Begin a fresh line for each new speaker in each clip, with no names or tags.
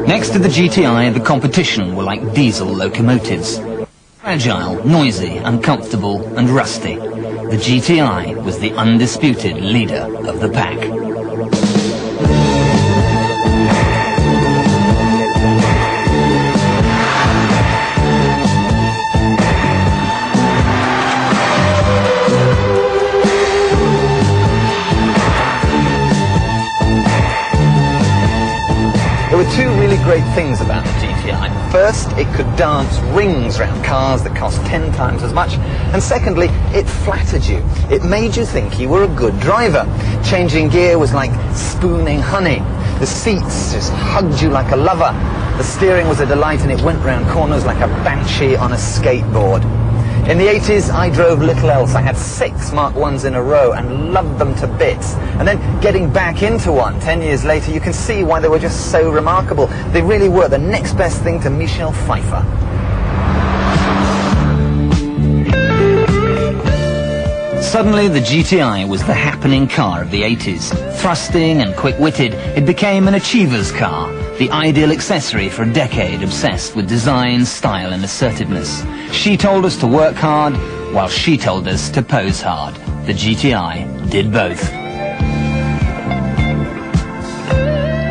Next to the GTI, the competition were like diesel locomotives. Fragile, noisy, uncomfortable, and rusty. The GTI was the undisputed leader of the pack. There were two really great things about the GTI. First, it could dance rings round cars that cost 10 times as much. And secondly, it flattered you. It made you think you were a good driver. Changing gear was like spooning honey. The seats just hugged you like a lover. The steering was a delight and it went round corners like a banshee on a skateboard. In the 80s, I drove little else. I had 6 Mark 1s in a row and loved them to bits. And then getting back into one 10 years later, you can see why they were just so remarkable. They really were the next best thing to Michelle Pfeiffer. Suddenly, the GTI was the happening car of the 80s. Thrusting and quick-witted, it became an achiever's car, the ideal accessory for a decade obsessed with design, style and assertiveness. She told us to work hard, while she told us to pose hard. The GTI did both.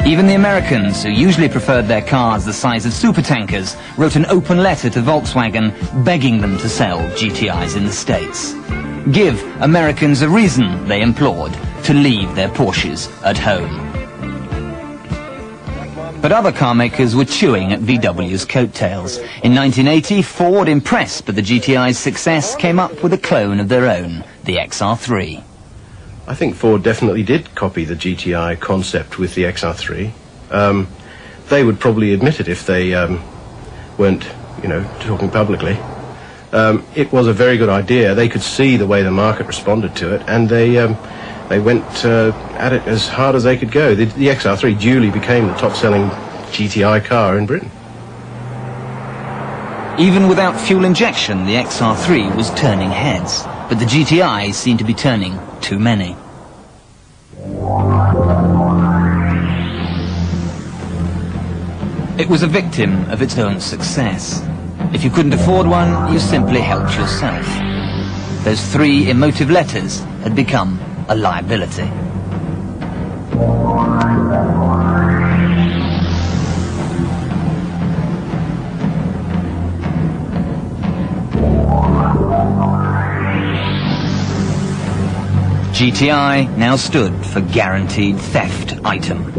Even the Americans, who usually preferred their cars the size of supertankers, wrote an open letter to Volkswagen begging them to sell GTIs in the States. Give Americans a reason, they implored, to leave their Porsches at home. But other car makers were chewing at VW's coattails. In 1980, Ford, impressed by the GTI's success, came up with a clone of their own, the XR3.
I think Ford definitely did copy the GTI concept with the XR3. They would probably admit it if they weren't, talking publicly. It was a very good idea. They could see the way the market responded to it, and they went at it as hard as they could go. The XR3 duly became the top-selling GTI car in Britain.
Even without fuel injection, the XR3 was turning heads, but the GTI seemed to be turning too many. It was a victim of its own success. If you couldn't afford one, you simply helped yourself. Those 3 emotive letters had become a liability. GTI now stood for Guaranteed Theft Item.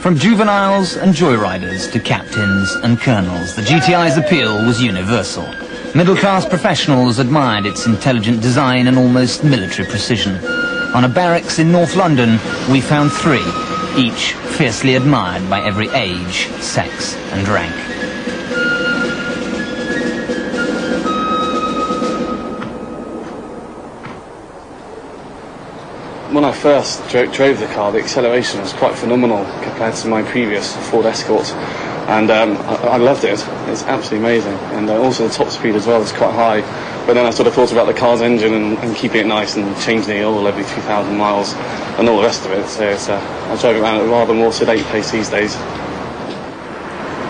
From juveniles and joyriders to captains and colonels, the GTI's appeal was universal. Middle-class professionals admired its intelligent design and almost military precision. On a barracks in North London, we found 3, each fiercely admired by every age, sex and rank.
When I first drove the car, the acceleration was quite phenomenal compared to my previous Ford Escort, and I loved it. It's absolutely amazing, and also the top speed as well is quite high. But then I sort of thought about the car's engine and keeping it nice and changing the oil every 2,000 miles and all the rest of it. So I drive it around at a rather more sedate pace these days.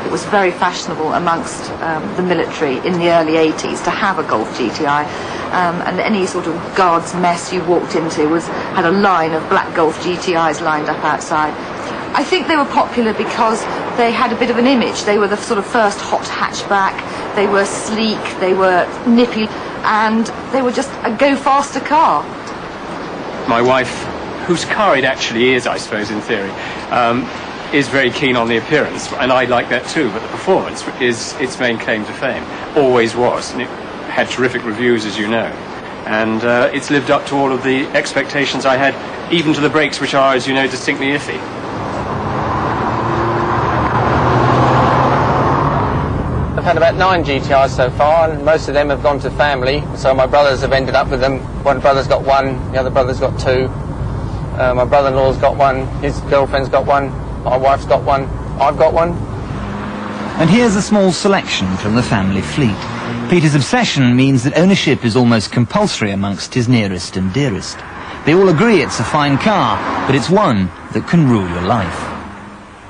It was very fashionable amongst the military in the early 80s to have a Golf GTI, and any sort of guards mess you walked into had a line of black Golf GTIs lined up outside. I think they were popular because they had a bit of an image. They were the sort of first hot hatchback. They were sleek, they were nippy, and they were just a go-faster car.
My wife, whose car it actually is, I suppose, in theory, is very keen on the appearance, and I like that too, but the performance is its main claim to fame. Always was, and it had terrific reviews, as you know. And it's lived up to all of the expectations I had, even to the brakes, which are, as you know, distinctly iffy.
I've had about 9 GTIs so far, and most of them have gone to family, so my brothers have ended up with them. One brother's got 1, the other brother's got 2. My brother-in-law's got 1, his girlfriend's got 1, my wife's got 1, I've got 1.
And here's a small selection from the family fleet. Peter's obsession means that ownership is almost compulsory amongst his nearest and dearest. They all agree it's a fine car, but it's one that can rule your life.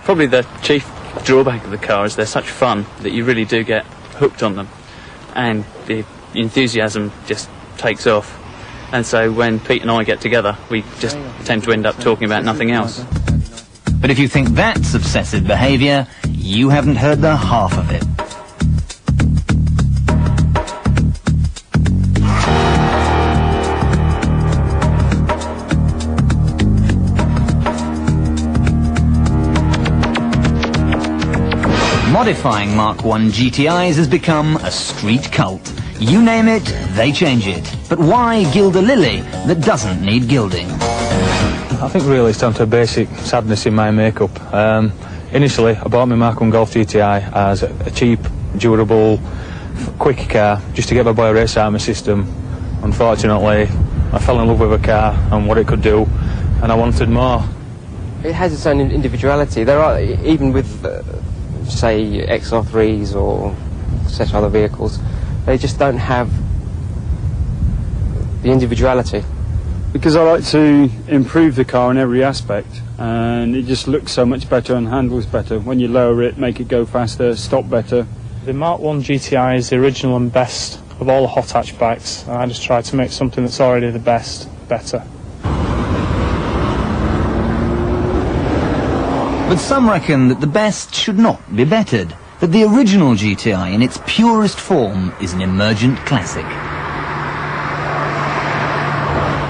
Probably the chief drawback of the car is they're such fun that you really do get hooked on them, and the enthusiasm just takes off. And so when Pete and I get together, we just tend to end up talking about nothing else.
But if you think that's obsessive behaviour, you haven't heard the half of it. Modifying Mark I GTIs has become a street cult. You name it, they change it. But why gild a lily that doesn't need gilding?
I think really it's down to a basic sadness in my makeup. Initially, I bought my Mark I Golf GTI as a cheap, durable, quick car, just to get my boy a race out of my system. Unfortunately, I fell in love with a car and what it could do, and I wanted more.
It has its own individuality. There are, even with, say, XR3s or such other vehicles, they just don't have the individuality.
Because I like to improve the car in every aspect, and it just looks so much better and handles better. When you lower it, make it go faster, stop better.
The Mark I GTI is the original and best of all the hot hatchbacks, and I just try to make something that's already the best better.
But some reckon that the best should not be bettered, that the original GTI in its purest form is an emergent classic.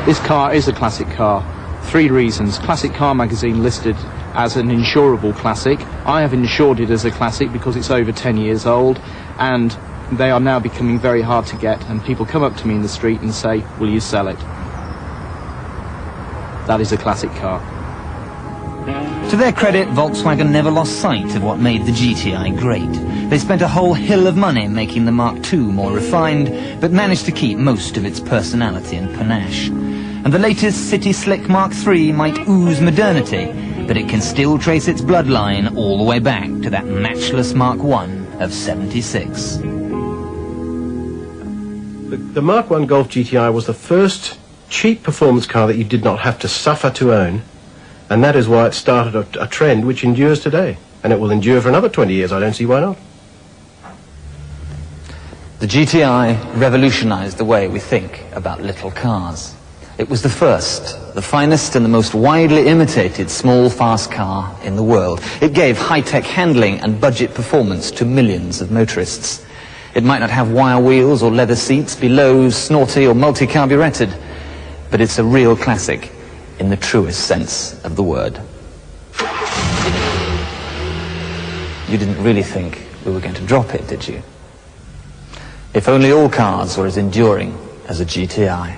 This car is a classic car. 3 reasons. Classic Car Magazine listed as an insurable classic. I have insured it as a classic because it's over 10 years old, and they are now becoming very hard to get, and people come up to me in the street and say, will you sell it? That is a classic car.
To their credit, Volkswagen never lost sight of what made the GTI great. They spent a whole hill of money making the Mark II more refined, but managed to keep most of its personality and panache. And the latest City Slick Mark III might ooze modernity, but it can still trace its bloodline all the way back to that matchless Mark I of '76.
The Mark I Golf GTI was the first cheap performance car that you did not have to suffer to own, and that is why it started a trend which endures today, and it will endure for another 20 years. I don't see why not.
The GTI revolutionized the way we think about little cars. It was the first, the finest and the most widely imitated small, fast car in the world. It gave high-tech handling and budget performance to millions of motorists. It might not have wire wheels or leather seats, be low, snorty or multi-carburetted, but it's a real classic in the truest sense of the word. You didn't really think we were going to drop it, did you? If only all cars were as enduring as a GTI.